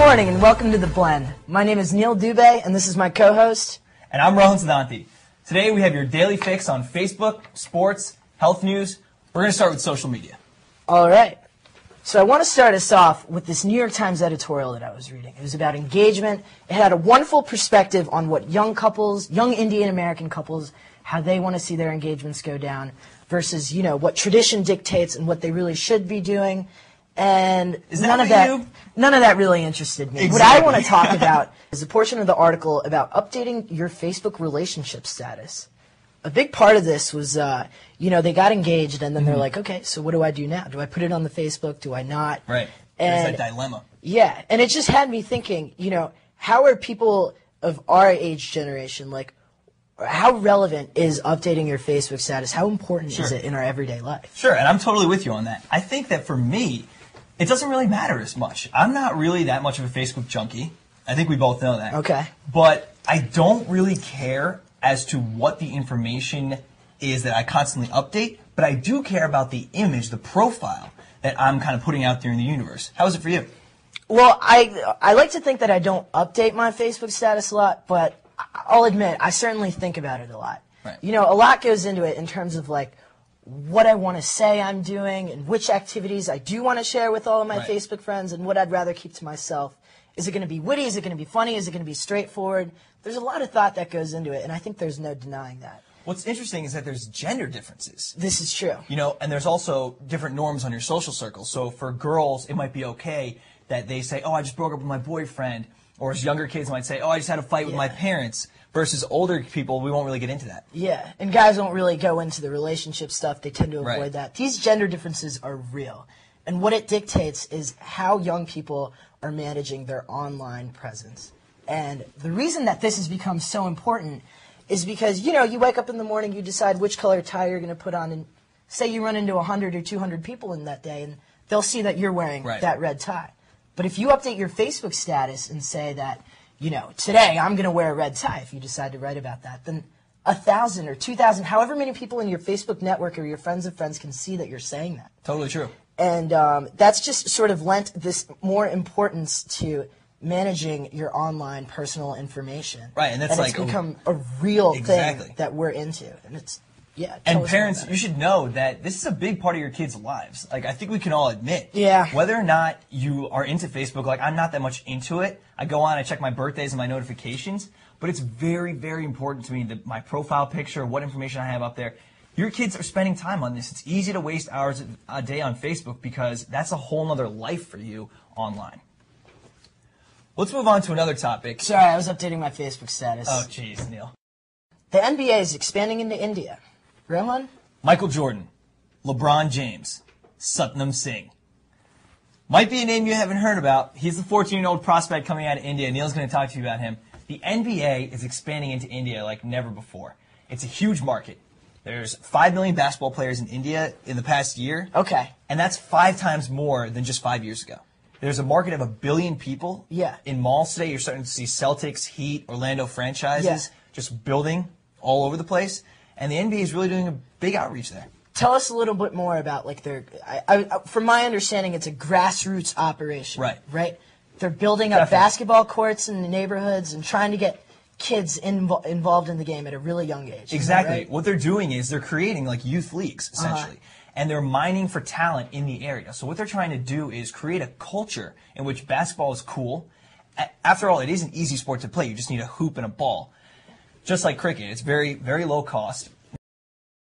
morning and welcome to The Blend. My name is Neil Dubé and this is my co-host. And I'm Rohan Siddhanti. Today we have your daily fix on Facebook, sports, health news. We're going to start with social media. All right. So I want to start us off with this New York Times editorial that I was reading. It was about engagement. It had a wonderful perspective on what young couples, young Indian American couples, how they want to see their engagements go down versus, you know, what tradition dictates and what they really should be doing. And none of that really interested me. Exactly. What I want to talk about is a portion of the article about updating your Facebook relationship status. A big part of this was, they got engaged and then they're like, okay, so what do I do now? Do I put it on the Facebook? Do I not? Right. And there's that dilemma. Yeah, and it just had me thinking, how are people of our age generation, like, how relevant is updating your Facebook status? How important is it in our everyday life? Sure, and I'm totally with you on that. I think that for me, it doesn't really matter as much. I'm not really that much of a Facebook junkie. I think we both know that. Okay. But I don't really care as to what the information is that I constantly update, but I do care about the image, the profile that I'm kind of putting out there in the universe. How is it for you? Well, I like to think that I don't update my Facebook status a lot, but I'll admit, I certainly think about it a lot. Right. A lot goes into it in terms of, like, what I want to say I'm doing and which activities I do want to share with all of my Facebook friends and what I'd rather keep to myself. Is it going to be witty? Is it going to be funny? Is it going to be straightforward? There's a lot of thought that goes into it, and I think there's no denying that. What's interesting is that there's gender differences. This is true. And there's also different norms on your social circle. So for girls, it might be okay that they say, oh, I just broke up with my boyfriend. Or as younger kids might say, oh, I just had a fight with my parents. Versus older people, we won't really get into that. Yeah, and guys won't really go into the relationship stuff. They tend to avoid that. These gender differences are real. And what it dictates is how young people are managing their online presence. And the reason that this has become so important is because, you wake up in the morning, you decide which color tie you're going to put on, and say you run into 100 or 200 people in that day, and they'll see that you're wearing that red tie. But if you update your Facebook status and say that, today I'm going to wear a red tie, if you decide to write about that, then 1,000 or 2,000, however many people in your Facebook network or your friends of friends can see that you're saying that. Totally true. And that's just sort of lent this more importance to managing your online personal information. Right, and that's it's become a real thing that we're into. And it's, and parents, you should know that this is a big part of your kids' lives. Like, I think we can all admit. Yeah. Whether or not you are into Facebook, like, I'm not that much into it. I go on, I check my birthdays and my notifications. But it's very, very important to me that my profile picture, what information I have up there. Your kids are spending time on this. It's easy to waste hours a day on Facebook because that's a whole nother life for you online. Let's move on to another topic. Sorry, I was updating my Facebook status. Oh, jeez, Neil. The NBA is expanding into India. Rohan? Michael Jordan, LeBron James, Satnam Singh. Might be a name you haven't heard about. He's the 14-year-old prospect coming out of India. Neil's going to talk to you about him. The NBA is expanding into India like never before. It's a huge market. There's 5 million basketball players in India in the past year. Okay. And that's 5 times more than just 5 years ago. There's a market of 1 billion people. Yeah. In malls today, you're starting to see Celtics, Heat, Orlando franchises just building all over the place. And the NBA is really doing a big outreach there. Tell us a little bit more about, like, their. From my understanding, it's a grassroots operation. Right. They're building up basketball courts in the neighborhoods and trying to get kids involved in the game at a really young age. Exactly. Right? What they're doing is they're creating like youth leagues, essentially. And they're mining for talent in the area. So what they're trying to do is create a culture in which basketball is cool. After all, it is an easy sport to play. You just need a hoop and a ball. Just like cricket, it's very, very low cost.